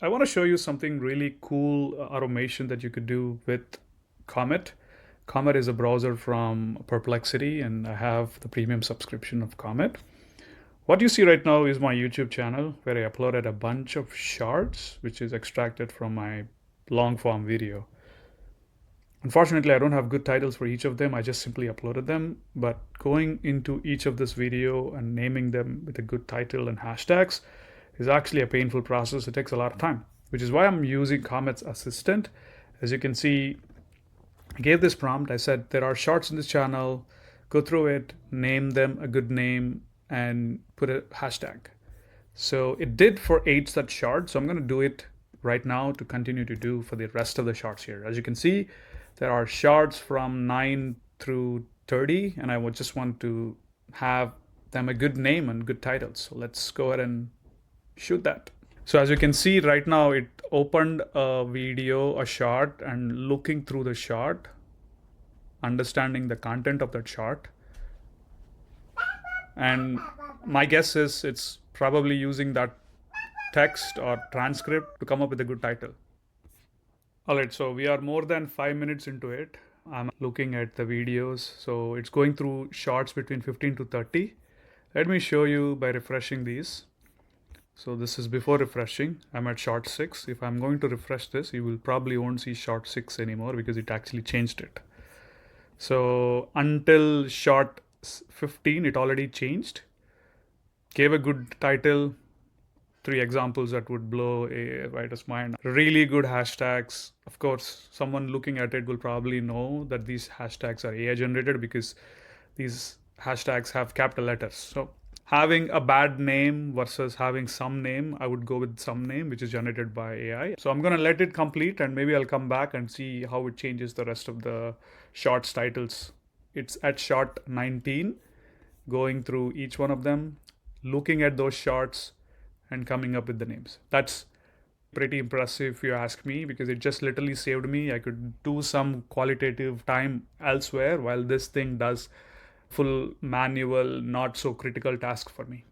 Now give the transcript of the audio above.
I want to show you something really cool automation that you could do with Comet. Comet is a browser from Perplexity, and I have the premium subscription of Comet. What you see right now is my YouTube channel where I uploaded a bunch of shorts, which is extracted from my long form video. Unfortunately, I don't have good titles for each of them. I just simply uploaded them. But going into each of this video and naming them with a good title and hashtags is actually a painful process. It takes a lot of time, which is why I'm using Comet's assistant. As you can see, I gave this prompt. I said, there are shorts in this channel. Go through it, name them a good name, and put a hashtag. So it did for 8 such shorts. So I'm going to do it right now to continue to do for the rest of the shorts here. As you can see, there are shorts from 9 through 30, and I would just want to have them a good name and good titles. So let's go ahead and shoot that. So as you can see right now, it opened a video, a short, and looking through the short, understanding the content of that short. And my guess is it's probably using that text or transcript to come up with a good title. All right, so we are more than 5 minutes into it. I'm looking at the videos. So it's going through shorts between 15 to 30. Let me show you by refreshing these. So this is before refreshing. I'm at short 6. If I'm going to refresh this, you will probably won't see short 6 anymore because it actually changed it. So until short 15, it already changed. Gave a good title. 3 examples that would blow a writer's mind. Really good hashtags. Of course, someone looking at it will probably know that these hashtags are AI generated because these hashtags have capital letters. So having a bad name versus having some name, I would go with some name, which is generated by AI. So I'm going to let it complete and maybe I'll come back and see how it changes the rest of the shorts titles. It's at short 19, going through each one of them, looking at those shorts, and coming up with the names. That's pretty impressive if you ask me, because it just literally saved me. I could do some qualitative time elsewhere while this thing does full manual, not so critical task for me.